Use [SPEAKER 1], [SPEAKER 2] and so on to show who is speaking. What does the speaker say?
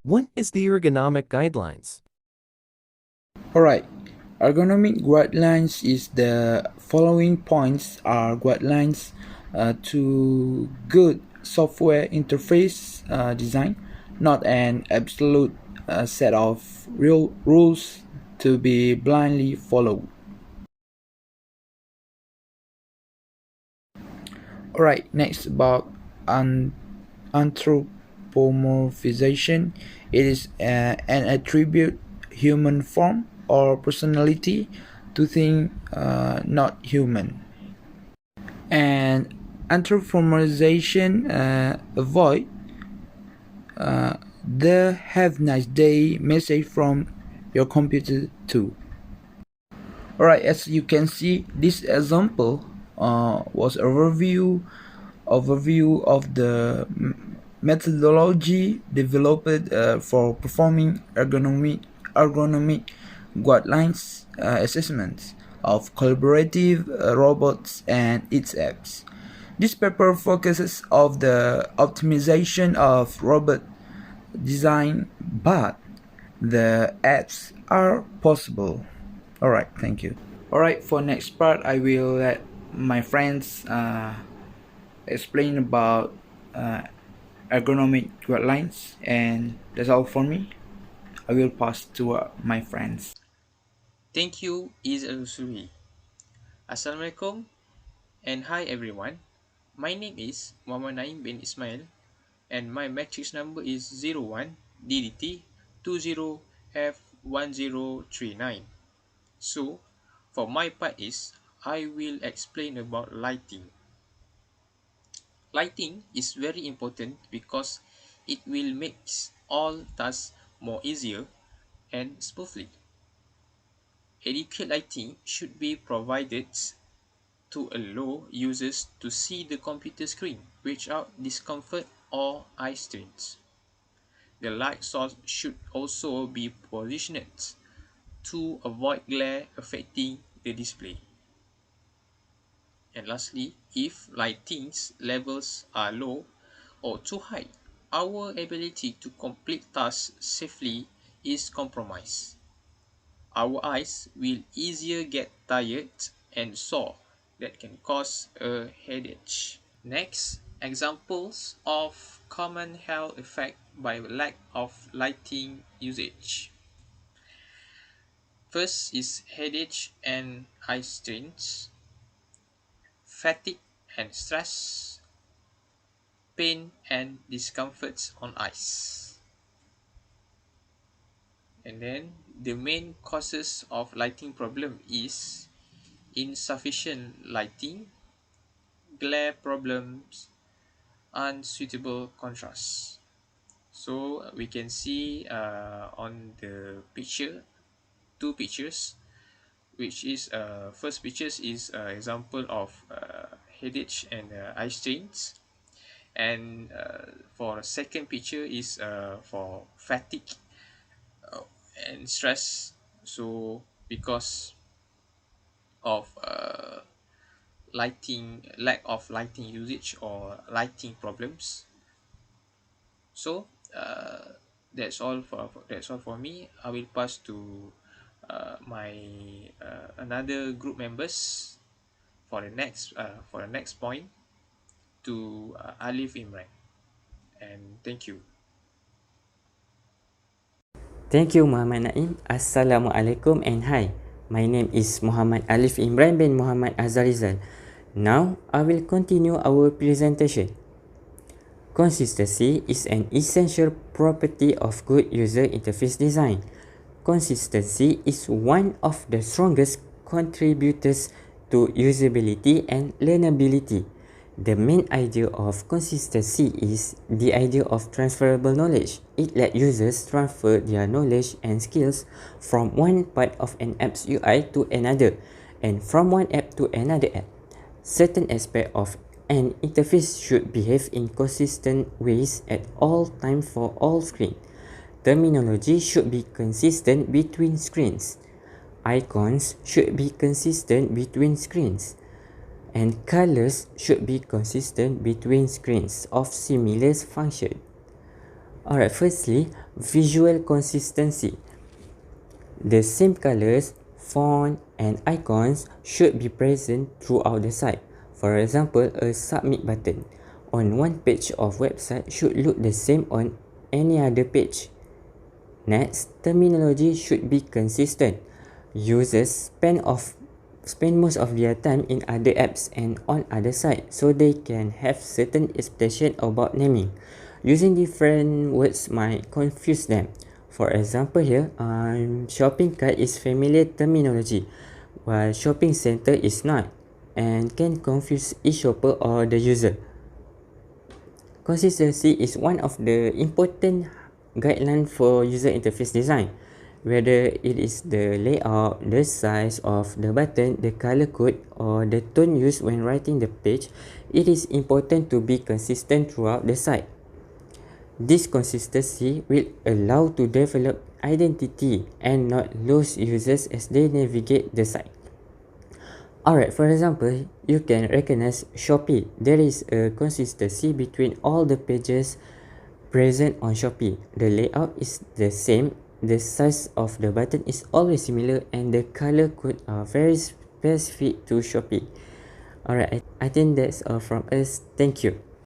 [SPEAKER 1] What is the ergonomic guidelines?
[SPEAKER 2] Alright, ergonomic guidelines is the following points are guidelines to good software interface design, not an absolute set of real rules to be blindly followed. Alright, next about anthropomorphization. It is an attribute human form or personality to thing not human. And anthropomorphization avoid the have nice day message from your computer too. Alright, as you can see, this example was a overview of the methodology developed for performing ergonomic guidelines assessments of collaborative robots and its apps. This paper focuses on the optimization of robot design, but the apps are possible. Alright, thank you. Alright, for next part, I will let my friends explain about ergonomic guidelines, and that's all for me. I will pass to my friends.
[SPEAKER 3] Thank you, Is Al-Usuli. Assalamualaikum and hi everyone. My name is Muhammad Naim bin Ismail and my matrix number is 01 DDT 20F1039. So, for my part is, I will explain about lighting. Lighting is very important because it will make all tasks more easier and smoothly. Adequate lighting should be provided to allow users to see the computer screen without discomfort or eye strains. The light source should also be positioned to avoid glare affecting the display. And lastly, if lighting levels are low or too high, our ability to complete tasks safely is compromised. Our eyes will easier get tired and sore that can cause a headache. Next, examples of common health effect by lack of lighting usage. First is headache and eye strains, fatigue and stress, pain and discomforts on eyes. And then the main causes of lighting problem is insufficient lighting, glare problems, unsuitable contrast. So we can see on the picture, two pictures, which is first pictures is example of headache and eye strains, and for second picture is for fatigue and stress. So because of lack of lighting usage or lighting problems. So that's all for me. I will pass to my another group members for the next point to Alif Imran, and thank you.
[SPEAKER 4] Thank you, Muhammad Naim. Assalamualaikum and hi. My name is Muhammad Alif Imran bin Muhammad Azarizal. Now, I will continue our presentation. Consistency is an essential property of good user interface design. Consistency is one of the strongest contributors to usability and learnability. The main idea of consistency is the idea of transferable knowledge. It lets users transfer their knowledge and skills from one part of an app's UI to another, and from one app to another app. Certain aspects of an interface should behave in consistent ways at all times for all screens. Terminology should be consistent between screens. Icons should be consistent between screens. And colors should be consistent between screens of similar function. Alright, firstly, visual consistency. The same colors, font, and icons should be present throughout the site. For example, a submit button on one page of website should look the same on any other page. Next, terminology should be consistent. Users spend most of their time in other apps and on other sites, so they can have certain expectation about naming. Using different words might confuse them. For example here, shopping cart is familiar terminology, while shopping center is not, and can confuse each shopper or the user. Consistency is one of the important guidelines for user interface design. Whether it is the layout, the size of the button, the color code, or the tone used when writing the page, it is important to be consistent throughout the site. This consistency will allow to develop identity and not lose users as they navigate the site. Alright, for example, you can recognize Shopee. There is a consistency between all the pages present on Shopee. The layout is the same, the size of the button is always similar, and the color code are very specific to Shopee. Alright, I think that's all from us. Thank you.